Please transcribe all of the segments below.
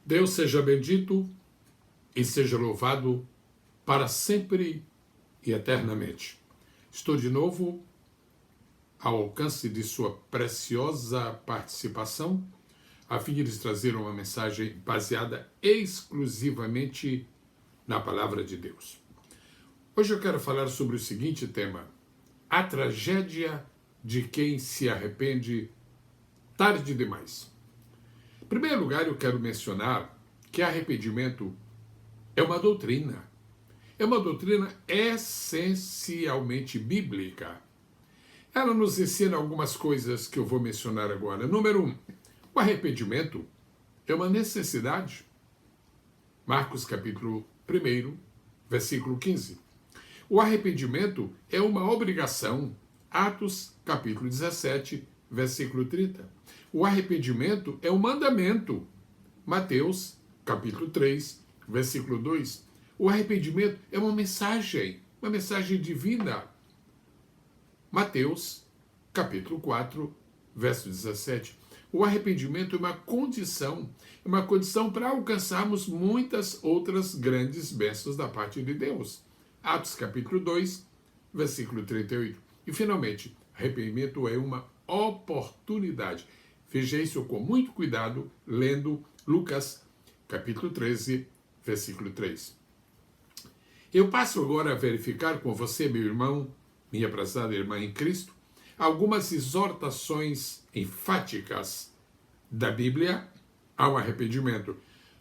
Deus seja bendito e seja louvado para sempre e eternamente. Estou de novo ao alcance de sua preciosa participação, a fim de lhes trazer uma mensagem baseada exclusivamente na Palavra de Deus. Hoje eu quero falar sobre o seguinte tema: a tragédia de quem se arrepende tarde demais. Em primeiro lugar, eu quero mencionar que arrependimento é uma doutrina. É uma doutrina essencialmente bíblica. Ela nos ensina algumas coisas que eu vou mencionar agora. Número 1, o arrependimento é uma necessidade. Marcos capítulo 1, versículo 15. O arrependimento é uma obrigação. Atos capítulo 17, versículo 30. O arrependimento é um mandamento. Mateus capítulo 3, versículo 2. O arrependimento é uma mensagem divina. Mateus capítulo 4, verso 17. O arrependimento é uma condição para alcançarmos muitas outras grandes bênçãos da parte de Deus. Atos capítulo 2, versículo 38. E finalmente, arrependimento é uma oportunidade. Veja isso com muito cuidado, lendo Lucas capítulo 13, versículo 3. Eu passo agora a verificar com você, meu irmão, minha prezada irmã em Cristo, algumas exortações enfáticas da Bíblia ao arrependimento,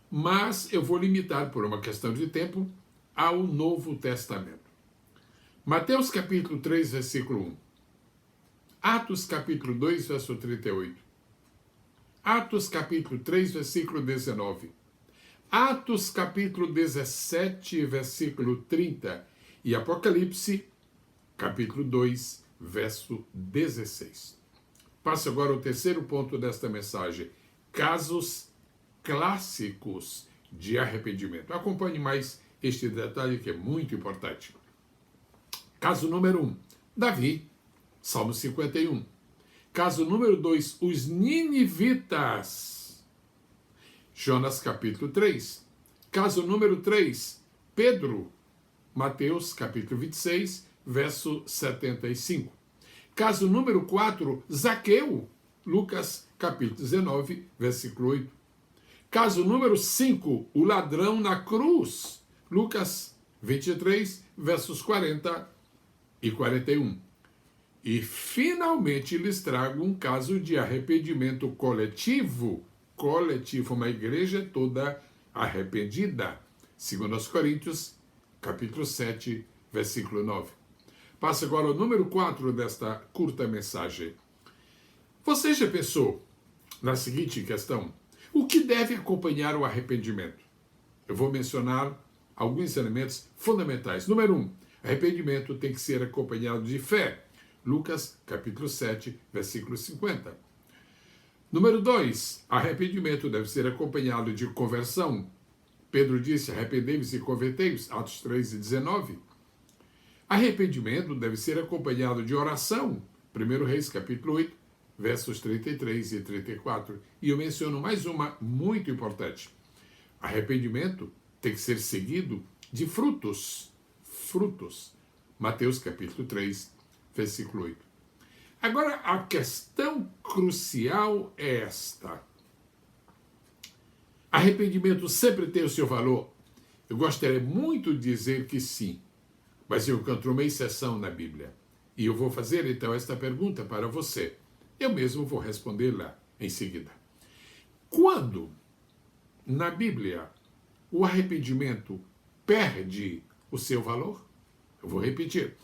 mas eu vou limitar por uma questão de tempo ao Novo Testamento. Mateus capítulo 3, versículo 1. Atos capítulo 2, verso 38. Atos capítulo 3, versículo 19. Atos capítulo 17, versículo 30. E Apocalipse capítulo 2, verso 16. Passo agora ao terceiro ponto desta mensagem: casos clássicos de arrependimento. Acompanhe mais este detalhe que é muito importante. Caso número 1, Davi, Salmo 51. Caso número 2, os ninivitas, Jonas capítulo 3. Caso número 3, Pedro, Mateus capítulo 26, verso 75. Caso número 4, Zaqueu, Lucas capítulo 19, versículo 8. Caso número 5, o ladrão na cruz, Lucas 23, versos 40 e 41. E finalmente lhes trago um caso de arrependimento coletivo. Uma igreja toda arrependida. 2 Coríntios, capítulo 7, versículo 9. Passo agora ao número 4 desta curta mensagem. Você já pensou na seguinte questão: o que deve acompanhar o arrependimento? Eu vou mencionar alguns elementos fundamentais. Número 1, arrependimento tem que ser acompanhado de fé. Lucas, capítulo 7, versículo 50. Número 2, arrependimento deve ser acompanhado de conversão. Pedro disse: arrependei-vos e convertei-vos, Atos 3 e 19. Arrependimento deve ser acompanhado de oração. 1 Reis, capítulo 8, versos 33 e 34. E eu menciono mais uma muito importante. Arrependimento tem que ser seguido de frutos. Mateus, capítulo 3, versículo 8. Agora, a questão crucial é esta. Arrependimento sempre tem o seu valor? Eu gostaria muito de dizer que sim, mas eu encontro uma exceção na Bíblia. E eu vou fazer, então, esta pergunta para você. Eu mesmo vou respondê-la em seguida. Quando, na Bíblia, o arrependimento perde o seu valor? Eu vou repetir.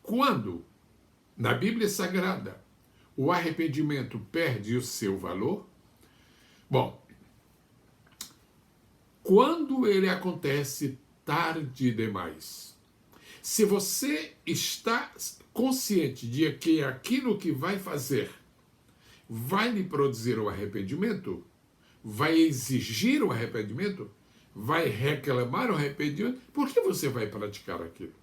Quando, na Bíblia Sagrada, o arrependimento perde o seu valor? Bom, quando ele acontece tarde demais. Se você está consciente de que aquilo que vai fazer vai lhe produzir o arrependimento, vai exigir o arrependimento, vai reclamar o arrependimento, por que você vai praticar aquilo?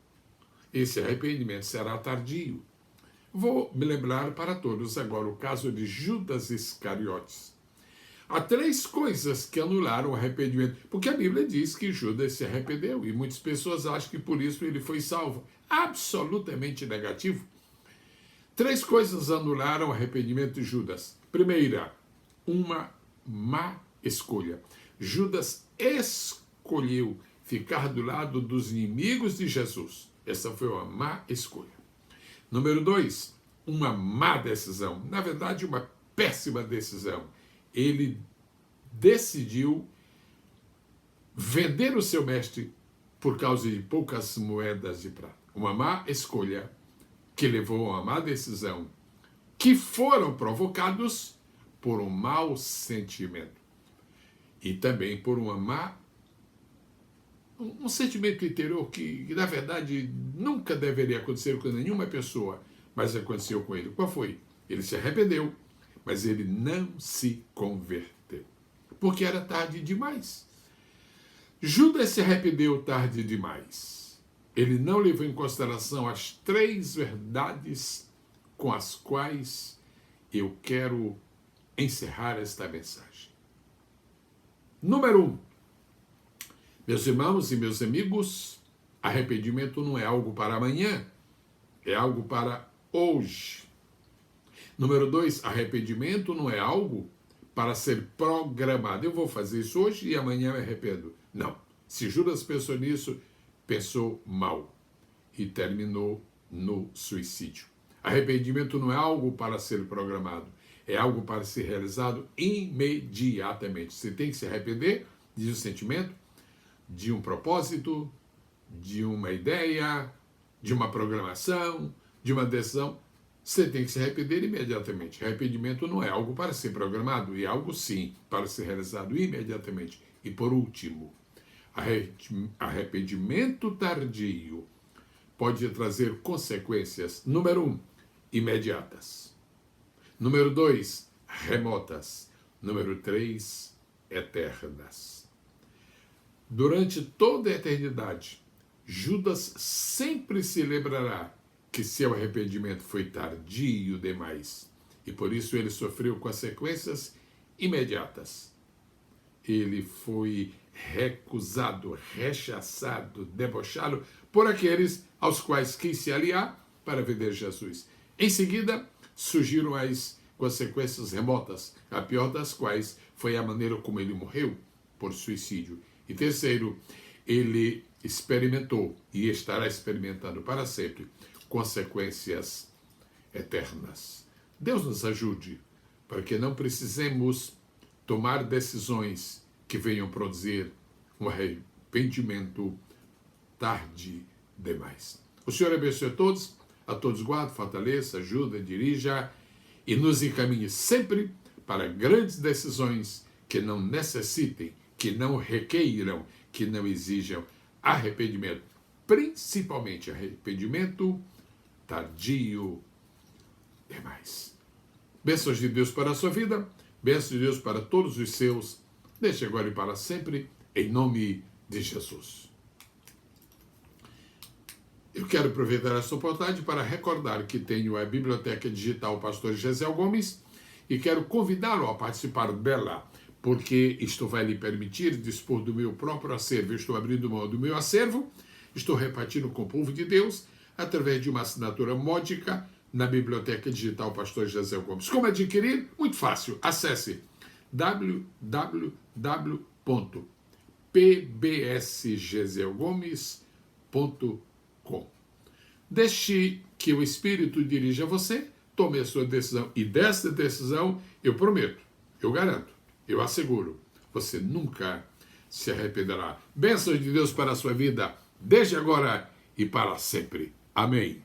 Esse arrependimento será tardio. Vou me lembrar para todos agora o caso de Judas Iscariotes. Há três coisas que anularam o arrependimento, porque a Bíblia diz que Judas se arrependeu e muitas pessoas acham que por isso ele foi salvo. Absolutamente negativo. Três coisas anularam o arrependimento de Judas. Primeira, uma má escolha. Judas escolheu ficar do lado dos inimigos de Jesus. Essa foi uma má escolha. Número 2, uma má decisão. Na verdade, uma péssima decisão. Ele decidiu vender o seu mestre por causa de poucas moedas de prata. Uma má escolha que levou a uma má decisão, que foram provocados por um mau sentimento e também por um sentimento interior que, na verdade, nunca deveria acontecer com nenhuma pessoa, mas aconteceu com ele. Qual foi? Ele se arrependeu, mas ele não se converteu, porque era tarde demais. Judas se arrependeu tarde demais. Ele não levou em consideração as três verdades com as quais eu quero encerrar esta mensagem. Número 1. Meus irmãos e meus amigos, arrependimento não é algo para amanhã, é algo para hoje. Número 2, arrependimento não é algo para ser programado. Eu vou fazer isso hoje e amanhã me arrependo. Não. Se Judas pensou nisso, pensou mal e terminou no suicídio. Arrependimento não é algo para ser programado, é algo para ser realizado imediatamente. Você tem que se arrepender de um sentimento, de um propósito, de uma ideia, de uma programação, de uma decisão. Você tem que se arrepender imediatamente. Arrependimento não é algo para ser programado, é algo sim para ser realizado imediatamente. E por último, arrependimento tardio pode trazer consequências, número 1, imediatas. Número 2, remotas. Número 3, eternas. Durante toda a eternidade, Judas sempre se lembrará que seu arrependimento foi tardio demais e por isso ele sofreu consequências imediatas. Ele foi recusado, rechaçado, debochado por aqueles aos quais quis se aliar para vender Jesus. Em seguida, surgiram as consequências remotas, a pior das quais foi a maneira como ele morreu, por suicídio. E terceiro, ele experimentou e estará experimentando para sempre consequências eternas. Deus nos ajude para que não precisemos tomar decisões que venham produzir um arrependimento tarde demais. O Senhor abençoe a todos guarde, fortaleça, ajuda, dirija e nos encaminhe sempre para grandes decisões que não necessitem, que não requeiram, que não exijam arrependimento, principalmente arrependimento tardio demais. Bênçãos de Deus para a sua vida, bênçãos de Deus para todos os seus, desde agora e para sempre, em nome de Jesus. Eu quero aproveitar esta oportunidade para recordar que tenho a Biblioteca Digital Pastor Gesiel Gomes e quero convidá-lo a participar dela, porque isto vai lhe permitir dispor do meu próprio acervo. Eu estou abrindo mão do meu acervo, estou repartindo com o povo de Deus através de uma assinatura módica na Biblioteca Digital Pastor Gesiel Gomes. Como adquirir? Muito fácil. Acesse www.pbsgesielgomes.com. Deixe que o Espírito dirija você, tome a sua decisão e desta decisão eu prometo, eu garanto, eu asseguro, você nunca se arrependerá. Bênçãos de Deus para a sua vida, desde agora e para sempre. Amém.